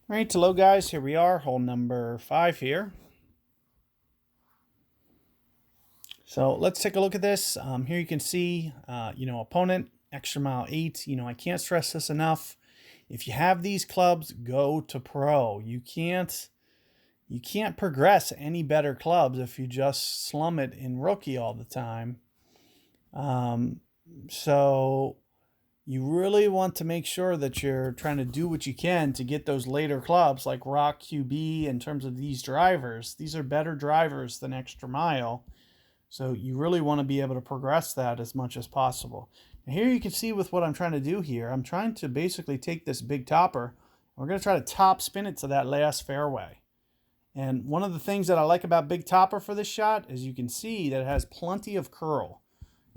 All right, hello guys, here we are, hole number 5 here. So let's take a look at this. Here you can see, opponent, extra mile 8. I can't stress this enough. If you have these clubs, go to pro. You can't progress any better clubs if you just slum it in rookie all the time. So you really want to make sure that you're trying to do what you can to get those later clubs like Rock QB. In terms of these drivers, these are better drivers than extra mile. So you really want to be able to progress that as much as possible. And here you can see with what I'm trying to do here, I'm trying to basically take this big topper. We're going to try to top spin it to that last fairway. And one of the things that I like about big topper for this shot is you can see that it has plenty of curl.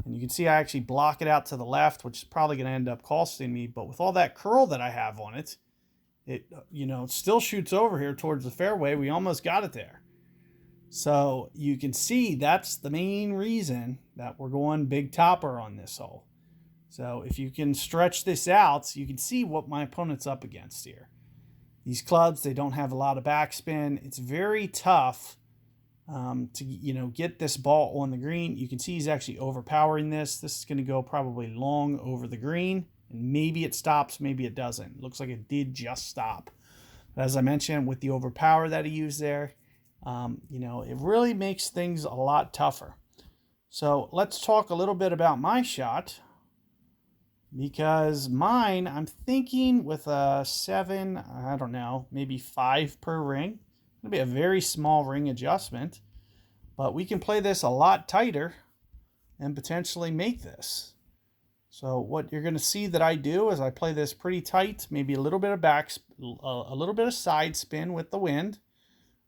And you can see I actually block it out to the left, which is probably going to end up costing me. But with all that curl that I have on it, it still shoots over here towards the fairway. We almost got it there. So you can see that's the main reason that we're going big topper on this hole. So if you can stretch this out, you can see what my opponent's up against here. These clubs, they don't have a lot of backspin. It's very tough to get this ball on the green. You can see he's actually overpowering this. This is going to go probably long over the green, and maybe it stops, maybe it doesn't. It looks like it did just stop. But as I mentioned, with the overpower that he used there, it really makes things a lot tougher. So let's talk a little bit about my shot, because mine, I'm thinking with a 7, I don't know, maybe 5 per ring. It'll be a very small ring adjustment, but we can play this a lot tighter and potentially make this. So what you're going to see that I do is I play this pretty tight, maybe a little bit of a little bit of side spin with the wind,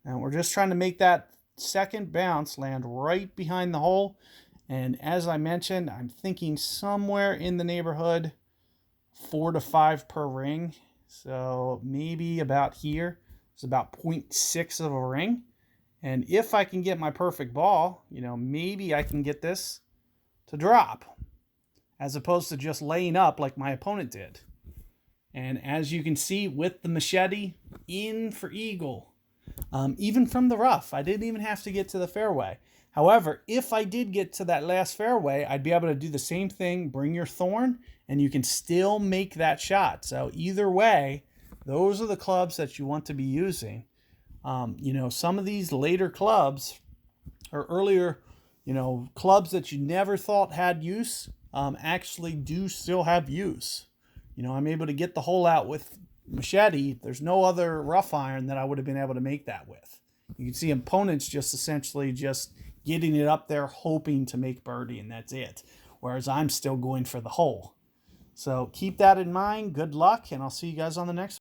and we're just trying to make that second bounce land right behind the hole. And as I mentioned, I'm thinking somewhere in the neighborhood 4 to 5 per ring. So maybe about here. It's about 0.6 of a ring. And if I can get my perfect ball, maybe I can get this to drop as opposed to just laying up like my opponent did. And as you can see with the machete, in for eagle. Even from the rough, I didn't even have to get to the fairway. However, if I did get to that last fairway, I'd be able to do the same thing, bring your thorn, and you can still make that shot. So either way, those are the clubs that you want to be using. Some of these later clubs or earlier, clubs that you never thought had use, actually do still have use. I'm able to get the hole out with machete. There's no other rough iron that I would have been able to make that with. You can see opponents just essentially just getting it up there, hoping to make birdie, and that's it. Whereas I'm still going for the hole. So keep that in mind. Good luck, and I'll see you guys on the next one.